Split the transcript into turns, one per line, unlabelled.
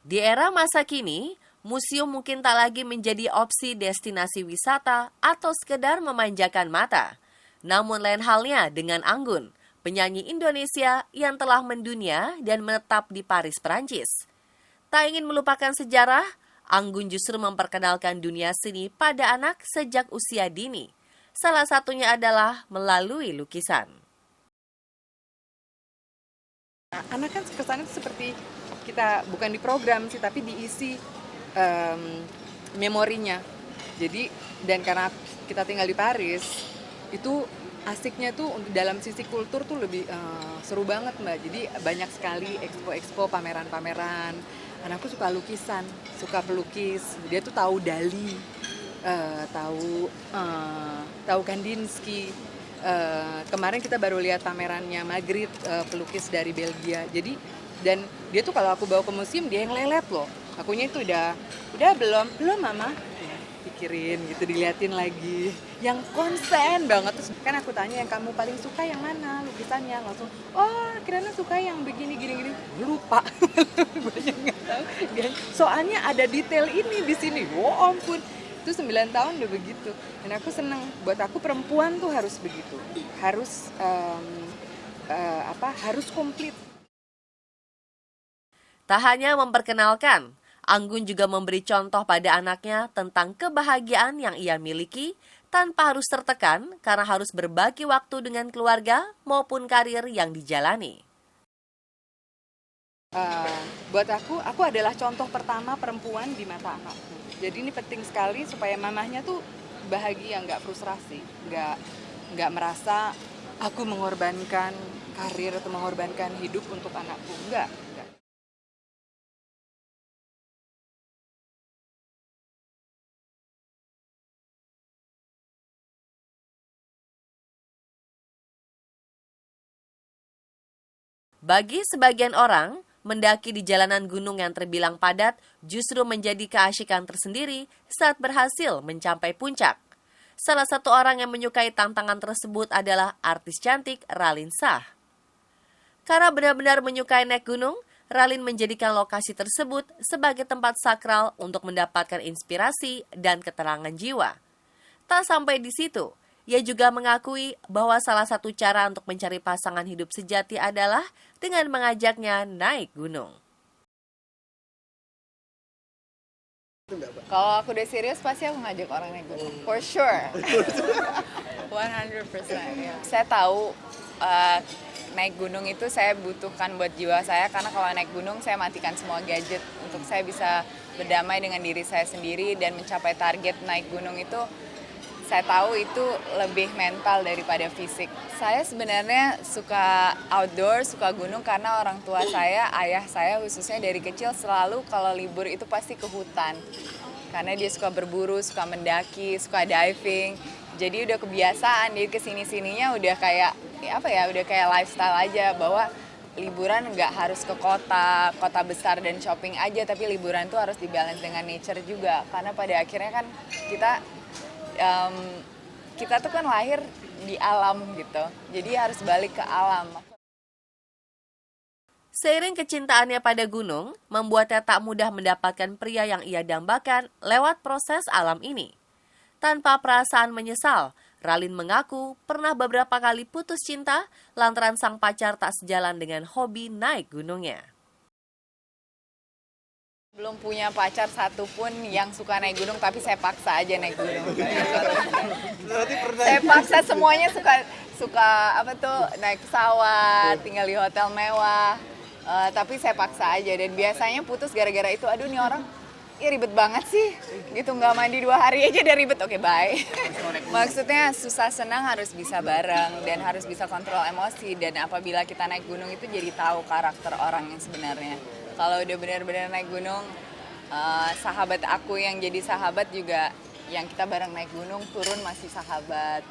Di era masa kini, museum mungkin tak lagi menjadi opsi destinasi wisata atau sekedar memanjakan mata. Namun lain halnya dengan Anggun, penyanyi Indonesia yang telah mendunia dan menetap di Paris, Perancis. Tak ingin melupakan sejarah, Anggun justru memperkenalkan dunia seni pada anak sejak usia dini. Salah satunya adalah melalui lukisan.
Anak kan kesannya seperti kita bukan di program sih, tapi diisi memorinya. Jadi, dan karena kita tinggal di Paris, itu asiknya tuh dalam sisi kultur tuh lebih seru banget Mbak. Jadi banyak sekali expo-expo, pameran-pameran. Anakku suka lukisan, suka pelukis. Dia tuh tahu Dali, tahu Kandinsky. Kemarin kita baru lihat pamerannya Magritte, pelukis dari Belgia. Jadi dan dia tuh kalau aku bawa ke museum dia yang lelet loh. Akunya itu udah belum mama, pikirin gitu, diliatin lagi. Yang konsen banget, terus kan aku tanya yang kamu paling suka yang mana lukisannya, langsung oh kiranya suka yang begini gini lupa. Banyak nggak tahu. Soalnya ada detail ini di sini. Oh ampun. Itu 9 tahun udah begitu. Dan aku seneng. Buat aku perempuan tuh harus begitu. Harus harus komplit.
Tak hanya memperkenalkan, Anggun juga memberi contoh pada anaknya tentang kebahagiaan yang ia miliki tanpa harus tertekan karena harus berbagi waktu dengan keluarga maupun karir yang dijalani.
Buat aku adalah contoh pertama perempuan di mata anakku. Jadi ini penting sekali supaya mamahnya tuh bahagia, nggak frustrasi, nggak merasa aku mengorbankan karir atau mengorbankan hidup untuk anakku, enggak.
Bagi sebagian orang, mendaki di jalanan gunung yang terbilang padat justru menjadi keasyikan tersendiri saat berhasil mencapai puncak. Salah satu orang yang menyukai tantangan tersebut adalah artis cantik Raline Shah. Karena benar-benar menyukai naik gunung, Raline menjadikan lokasi tersebut sebagai tempat sakral untuk mendapatkan inspirasi dan keterangan jiwa. Tak sampai di situ, ia juga mengakui bahwa salah satu cara untuk mencari pasangan hidup sejati adalah dengan mengajaknya naik gunung.
Kalau aku udah serius pasti aku ngajak orang naik gunung, for sure. 100%. Yeah. Saya tahu naik gunung itu saya butuhkan buat jiwa saya, karena kalau naik gunung saya matikan semua gadget untuk saya bisa berdamai dengan diri saya sendiri dan mencapai target naik gunung itu. Saya tahu itu lebih mental daripada fisik. Saya sebenarnya suka outdoor, suka gunung karena orang tua saya, ayah saya khususnya dari kecil selalu kalau libur itu pasti ke hutan. Karena dia suka berburu, suka mendaki, suka diving. Jadi udah kebiasaan, dia kesini-sininya udah kayak udah kayak lifestyle aja, bahwa liburan nggak harus ke kota besar dan shopping aja, tapi liburan tuh harus dibalance dengan nature juga. Karena pada akhirnya kan kita tuh kan lahir di alam gitu, jadi harus balik ke alam.
Seiring kecintaannya pada gunung, membuatnya tak mudah mendapatkan pria yang ia dambakan lewat proses alam ini. Tanpa perasaan menyesal, Raline mengaku pernah beberapa kali putus cinta lantaran sang pacar tak sejalan dengan hobi naik gunungnya.
Belum punya pacar satupun yang suka naik gunung, tapi saya paksa aja naik gunung. Saya paksa semuanya suka naik pesawat, tinggal di hotel mewah. Tapi saya paksa aja, dan biasanya putus gara-gara itu. Aduh, nih orang ribet banget sih, gitu, nggak mandi 2 hari aja udah ribet. Oke, bye. Maksudnya susah senang harus bisa bareng dan harus bisa kontrol emosi, dan apabila kita naik gunung itu jadi tahu karakter orang yang sebenarnya. Kalau udah benar-benar naik gunung, sahabat aku yang jadi sahabat juga, yang kita bareng naik gunung turun masih sahabat.